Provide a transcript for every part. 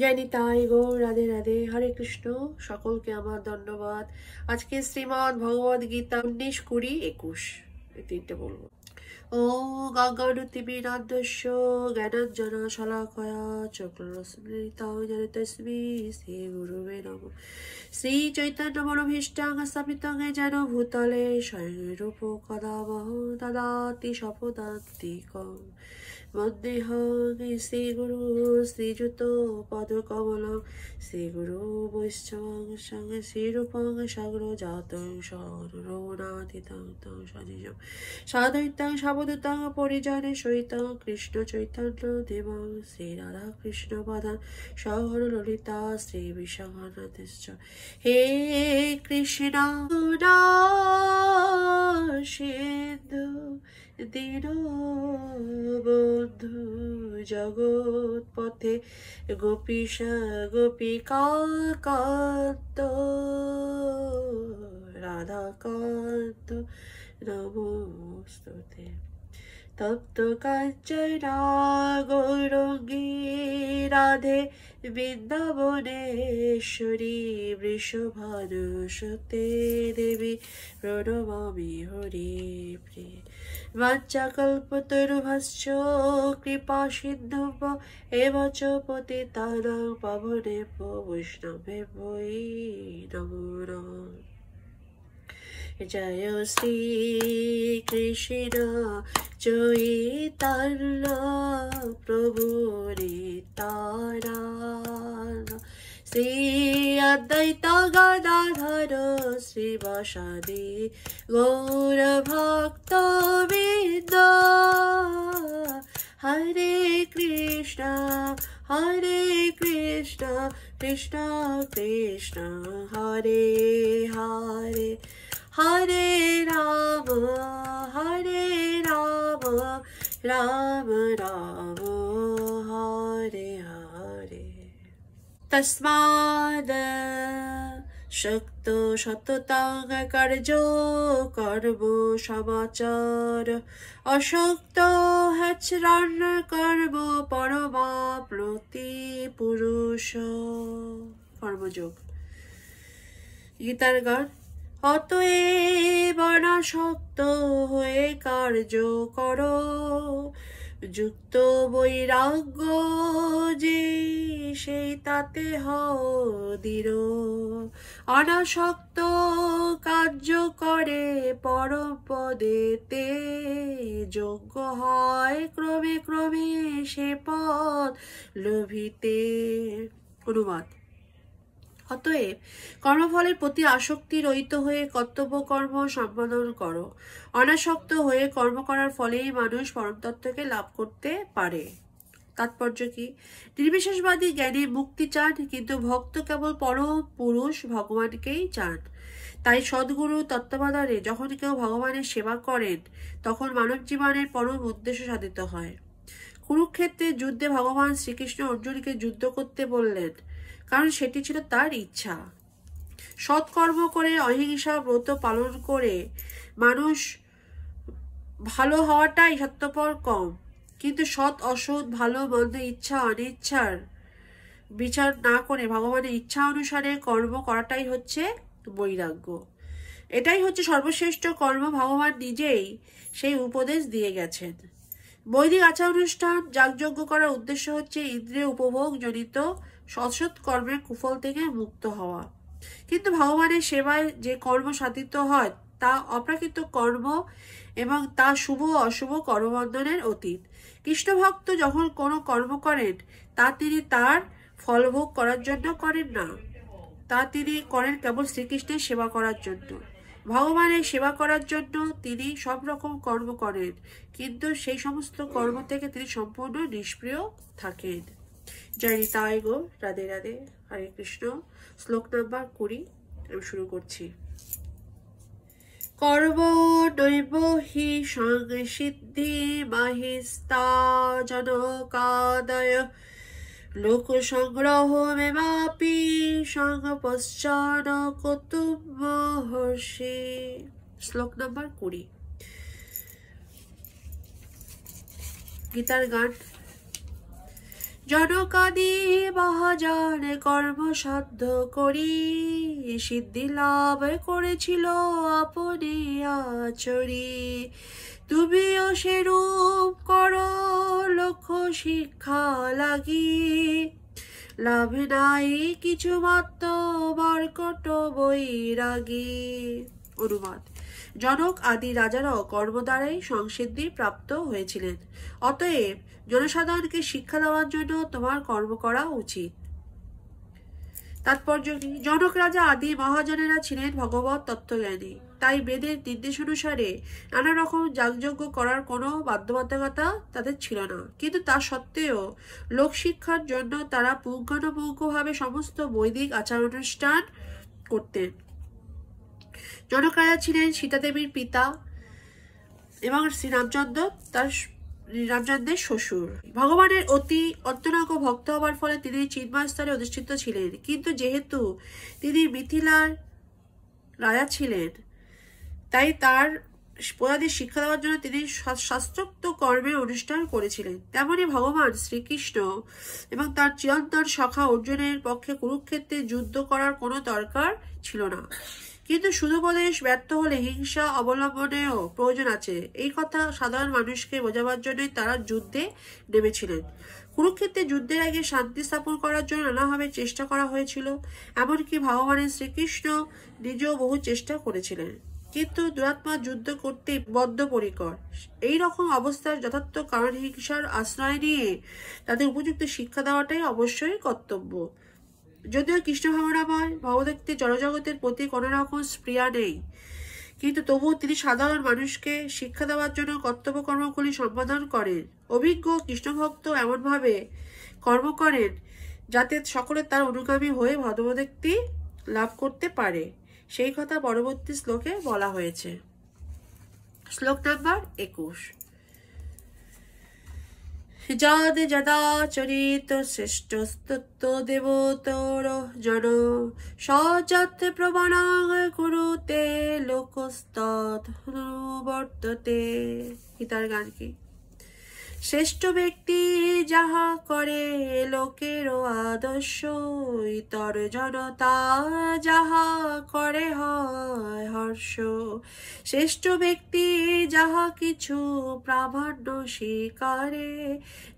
জয় নিতাই গৌর, রাধে রাধে, হরে কৃষ্ণ। সকলকে আমার ধন্যবাদ। আজকে শ্রীমদ্ ভগবদ গীতা 19, 20, 21 এই তিনটে বলবো। ও গঙ্গানুতিমিরাদ্ধস্য জ্ঞানাঞ্জন শলাকয়া চক্রস্মৃতাং তস্मै শ্রী গুরুবে নমঃ। শ্রী চৈতন্য মনোভীষ্টাং স্থাপিতং যেন ভূতলে স্বয়ং রূপ কদা মহং দদাতি স্বপদান্তিকং। বন্দেহং শ্রী গুরু শ্রীযুত পদকমলং শ্রী গুরু বৈষ্ণবং শ্রীরূপং সাগ্রজাতং সরণাতীতং তং সজিজং সাদ্বৈতং সাবধূতং পরিজনে সহিতং কৃষ্ণ চৈতন্য দেবং শ্রী রাধা কৃষ্ণ পদাং সহর ললিতা শ্রী বিশাখানাথশ্চ। হে কৃষ্ণ করুণা সিন্ধু দীনবন্ধু জগৎপথে গোপীশ গোপিকা কান্ত রাধাকান্ত নমস্তুতে। তপ্ত কাঞ্চনা গৌরাঙ্গী রাধে বৃন্দাবনেশ্বরী বৃষভানুসুতে দেবী প্রণমামি হরি প্রিয়ে। বাঞ্ছাকল্পতরুভ্যশ্চ কৃপা সিন্ধুভ্য এব চ পতিতানাং পাবনেভ্যো বৈষ্ণবেভ্যো নমো নমঃ। জয় শ্রী কৃষ্ণ চৈতন্য প্রভু নিত্যানন্দ শ্রী অদ্বৈত গদাধর শ্রীবাসাদি গৌর ভক্ত বৃন্দ। হরে কৃষ্ণ কৃষ্ণ কৃষ্ণ হরে হরে হরে রাম রাম রাম হরে হরে। তস্মাদ শক্ত সততাং কার্য কর্ম সমাচার অশক্ত হ্যাচরণ কর্ম পরমাপ্নতি পুরুষ। কর্মযোগ। গীতার গান। অতএব অনাসক্ত হয়ে কার্য করো, যুক্ত বৈরাগ্য যে সেই তাতে হও দৃঢ়। অনাসক্ত কার্য করে পরম পদেতে, যোগ্য হয় ক্রমে ক্রমে সে পদ লোভিতে। অনুবাদ। অতএব কর্মফলের প্রতি আসক্তি রহিত হয়ে কর্তব্য কর্ম সম্পাদন করো। অনাসক্ত হয়ে কর্ম করার ফলেই মানুষ পরমতত্ত্বকে লাভ করতে পারে। তাৎপর্য কি? নির্বিশেষবাদী জ্ঞানী মুক্তি চান, কিন্তু ভক্ত কেবল পরম পুরুষ ভগবানকেই চান। তাই সদ্গুরু তত্ত্বাবধানে যখন কেউ ভগবানের সেবা করেন, তখন মানব জীবনের পরম উদ্দেশ্য সাধিত হয়। কুরুক্ষেত্রের যুদ্ধে ভগবান শ্রীকৃষ্ণ অর্জুনকে যুদ্ধ করতে বললেন, কারণ সেটি ছিল তার ইচ্ছা। সৎকর্ম করে অহিংসা ব্রত পালন করে মানুষ ভালো হওয়াটাই স্বার্থপর কম, কিন্তু সৎ অসৎ ভালো মন্দ ইচ্ছা অনিচ্ছার বিচার না করে ভগবানের ইচ্ছা অনুসারে কর্ম করাটাই হচ্ছে বৈরাগ্য। এটাই হচ্ছে সর্বশ্রেষ্ঠ কর্ম। ভগবান নিজেই সেই উপদেশ দিয়ে গেছেন। বৈদিক আচার অনুষ্ঠান যাগযজ্ঞ করার উদ্দেশ্য হচ্ছে ইন্দ্রিয় উপভোগ জনিত সৎ কর্মের কুফল থেকে মুক্ত হওয়া। কিন্তু ভগবানের সেবায় যে কর্ম সাধিত হয় তা অপ্রাকৃত কর্ম এবং তা শুভ অশুভ কর্মবন্ধনের অতীত। কৃষ্ণ ভক্ত যখন কোনো কর্ম করেন তা তিনি তার ফলভোগ করার জন্য করেন না, তা তিনি করেন কেবল শ্রীকৃষ্ণের সেবা করার জন্য। ভগবানের সেবা করার জন্য তিনি সব রকম কর্ম করেন, কিন্তু সেই সমস্ত কর্ম থেকে তিনি সম্পূর্ণ নিষ্ক্রিয় থাকেন। জয় নিতাই গৌর, রাধে রাধে, হরে কৃষ্ণ। শ্লোক নাম্বার 20 আমি শুরু করছি। কর্ম নৈব হি সংসিদ্ধি মাহিস্তা জনকাদয় লোক সংগ্রহ মেমাপি সংপশ্চান কতুম্ব হর্ষে। শ্লোক নাম্বার 20। গীতার গান। জনকাদি মহাজন কর্মসাধ্য করি সিদ্ধি লাভ করেছিল আপনি আচরি। তুমিও সেরূপ করো লক্ষ্য শিক্ষা লাগি, লাভ নাই কিছু মাত্র মর্কট বৈরাগী। অনুবাদ: জনক আদি রাজারাও কর্ম দ্বারাই সংসিদ্ধি প্রাপ্ত হয়েছিলেন, অতএব জনসাধারণকে শিক্ষা দেওয়ার জন্য তোমার কর্ম করা উচিত। তাৎপর্য কি? জনক রাজা আদি মহাজনেরা ছিলেন ভগবত তত্ত্বজ্ঞানী, তাই বেদের নির্দেশ অনুসারে নানা রকম যাগযজ্ঞ করার কোনো বাধ্যবাধকতা তাদের ছিল না, কিন্তু তা সত্ত্বেও লোকশিক্ষার জন্য তারা পুঙ্খানুপুঙ্খভাবে সমস্ত বৈদিক আচার অনুষ্ঠান করতেন। জনক রাজা ছিলেন সীতাদেবীর পিতা এবং রামচন্দ্রের শ্বশুর। ভগবানের অতি অন্তরঙ্গ ভক্ত হবার ফলে তিনি চিন্ময় স্তরে অধিষ্ঠিত ছিলেন, কিন্তু যেহেতু তিনি মিথিলার রাজা ছিলেন তাই তার প্রজাদের শিক্ষা দেওয়ার জন্য তিনি শাস্ত্রোক্ত কর্মের অনুষ্ঠান করেছিলেন। তেমনি ভগবান শ্রীকৃষ্ণ এবং তার চিরন্তন সখা অর্জুনের পক্ষে কুরুক্ষেত্রে যুদ্ধ করার কোনো দরকার ছিল না, কিন্তু শুধুপদেশ ব্যর্থ হলে হিংসা অবলম্বনেও প্রয়োজন আছে, এই কথা সাধারণ মানুষকে বোঝাবার জন্যই তারা যুদ্ধে নেমেছিলেন। কুরুক্ষেত্রে যুদ্ধের আগে শান্তি স্থাপন করার জন্য নানাভাবে চেষ্টা করা হয়েছিল, এমনকি ভগবানের শ্রীকৃষ্ণ নিজেও বহু চেষ্টা করেছিলেন, কিন্তু দুরাত্মা যুদ্ধ করতে বদ্ধপরিকর। এই রকম অবস্থার যথার্থ কারণ হিংসার আশ্রয় নিয়ে তাদের উপযুক্ত শিক্ষা দেওয়াটাই অবশ্যই কর্তব্য। যদিও কৃষ্ণ ভাবনাময় ভগবদ্গীতে জড়জগতের প্রতি কোনো রকম স্পৃহা নেই, কিন্তু তবুও তিনি সাধারণ মানুষকে শিক্ষা দেওয়ার জন্য কর্তব্য কর্মগুলি সম্পাদন করেন। অভিজ্ঞ কৃষ্ণভক্ত এমনভাবে কর্ম করেন যাতে সকলে তার অনুগামী হয়ে ভগবদ্গীতি লাভ করতে পারে, সেই কথা পরবর্তী শ্লোকে বলা হয়েছে। শ্লোক নাম্বার 21। যাদ যদাচরিত শ্রেষ্ঠস্তত্ত্ব দেবতর জন সযৎ প্রমাণাং কুরুতে লোকস্তৎবর্ততে। গীতার গান কি? শ্রেষ্ঠ ব্যক্তি যাহা করে লোকেরও আদর্শ, ইতর জনতা যাহা করে হয় হর্ষ। শ্রেষ্ঠ ব্যক্তি যাহা কিছু প্রাধান্য স্বীকারে,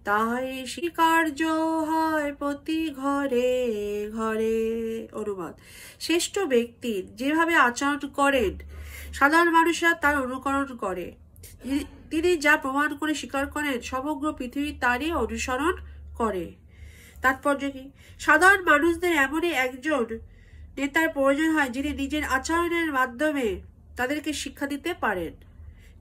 তাই স্বীকার্য হয় প্রতি ঘরে ঘরে। অনুবাদ: শ্রেষ্ঠ ব্যক্তি যেভাবে আচরণ করেন সাধারণ মানুষরা তার অনুকরণ করে, তিনি যা প্রমাণ করে স্বীকার করেন সমগ্র পৃথিবী তারই অনুসরণ করে। তাৎপর্য কি? সাধারণ মানুষদের এমনই একজন নেতার প্রয়োজন হয় যিনি নিজের আচরণের মাধ্যমে তাদেরকে শিক্ষা দিতে পারেন।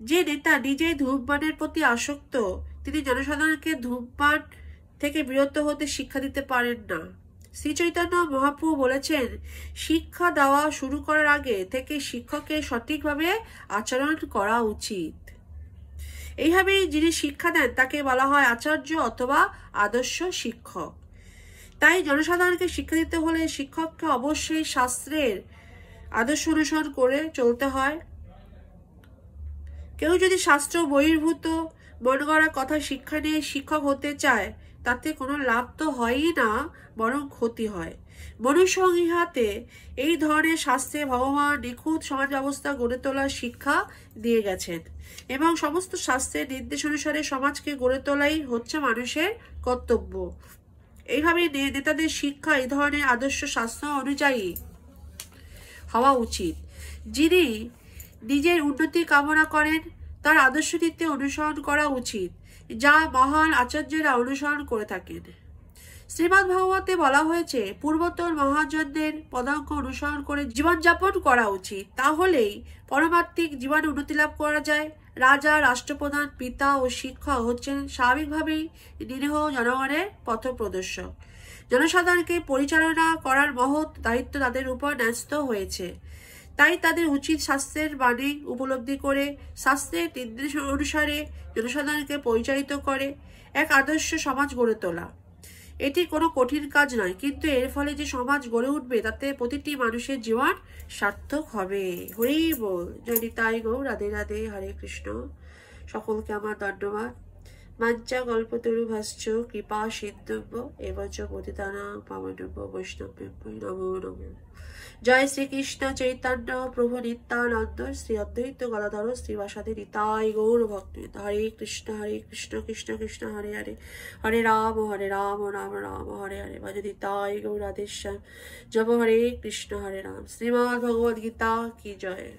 যে নেতা নিজেই ধূমপানের প্রতি আসক্ত, তিনি জনসাধারণকে ধূমপান থেকে বিরত হতে শিক্ষা দিতে পারেন না। শ্রী চৈতন্য মহাপ্রভু বলেছেন, শিক্ষা দেওয়া শুরু করার আগে থেকে শিক্ষকের সঠিকভাবে আচরণ করা উচিত। এইভাবেই যিনি শিক্ষা দেন তাকে বলা হয় আচার্য অথবা আদর্শ শিক্ষক। তাই জনসাধারণকে শিক্ষা দিতে হলে শিক্ষককে অবশ্যই শাস্ত্রের আদর্শ অনুসরণ করে চলতে হয়। কেউ যদি শাস্ত্র বহির্ভূত মন গড়া কথা শিক্ষা নিয়ে শিক্ষক হতে চায়, তাতে কোনো লাভ তো হয়ই না, বরং ক্ষতি হয়। মনুসংহিতাতে এই ধরনের শাস্ত্রে ভগবান নিখুঁত সমাজ ব্যবস্থা গড়ে তোলার শিক্ষা দিয়ে গেছেন, এবং সমস্ত শাস্ত্রের নির্দেশ অনুসারে সমাজকে গড়ে তোলাই হচ্ছে মানুষের কর্তব্য। এইভাবে নেতাদের শিক্ষা এই ধরনের আদর্শ শাস্ত্র অনুযায়ী হওয়া উচিত। যিনি নিজের উন্নতি কামনা করেন তার আদর্শ নীতি অনুসরণ করা উচিত, যা মহান আচার্যরা অনুসরণ করে থাকেন। শ্রীমদ্ ভাগবতে বলা হয়েছে, পূর্বতন মহাজনদের পদাঙ্ক অনুসরণ করে জীবনযাপন করা উচিত, তাহলেই পরমাত্মিক জীবনে উন্নতি লাভ করা যায়। রাজা, রাষ্ট্রপ্রধান, পিতা ও শিক্ষক হচ্ছেন স্বাভাবিকভাবেই নিরীহ জনগণের পথপ্রদর্শক। জনসাধারণকে পরিচালনা করার মহৎ দায়িত্ব তাদের উপর ন্যস্ত হয়েছে, তাই তাদের উচিত শাস্ত্রের বাণী উপলব্ধি করে শাস্ত্রের নির্দেশ অনুসারে জনসাধারণকে পরিচালিত করে এক আদর্শ সমাজ গড়ে তোলা। এটি কোনো কঠিন কাজ নয়, কিন্তু এর ফলে যে সমাজ গড়ে উঠবে তাতে প্রতিটি মানুষের জীবন সার্থক হবে। হরি বল। জয় নিতাই গৌর। রাধে রাধে। হরে কৃষ্ণ। সকলকে আমার ধন্যবাদ। মাঞ্চা কল্পতরুভ্যশ্চ কৃপা সিন্ধুভ্য এবচ পতিতানাং পাবনেভ্য বৈষ্ণবেভ্যো নমো নমো। জয় শ্রীকৃষ্ণ চৈতন্য প্রভু নিত্যানন্দ শ্রী অদ্বৈত গদাধর শ্রীবাসাদি নিতাই গৌর ভক্তবৃন্দ। হরে কৃষ্ণ কৃষ্ণ কৃষ্ণ হরে হরে, হরে রাম রাম রাম হরে হরে। ভজ নিতাই গৌর রাধেশ্যাম। জপ হরে কৃষ্ণ হরে রাম। শ্রীমদ্ ভগবদ গীতা কি জয়।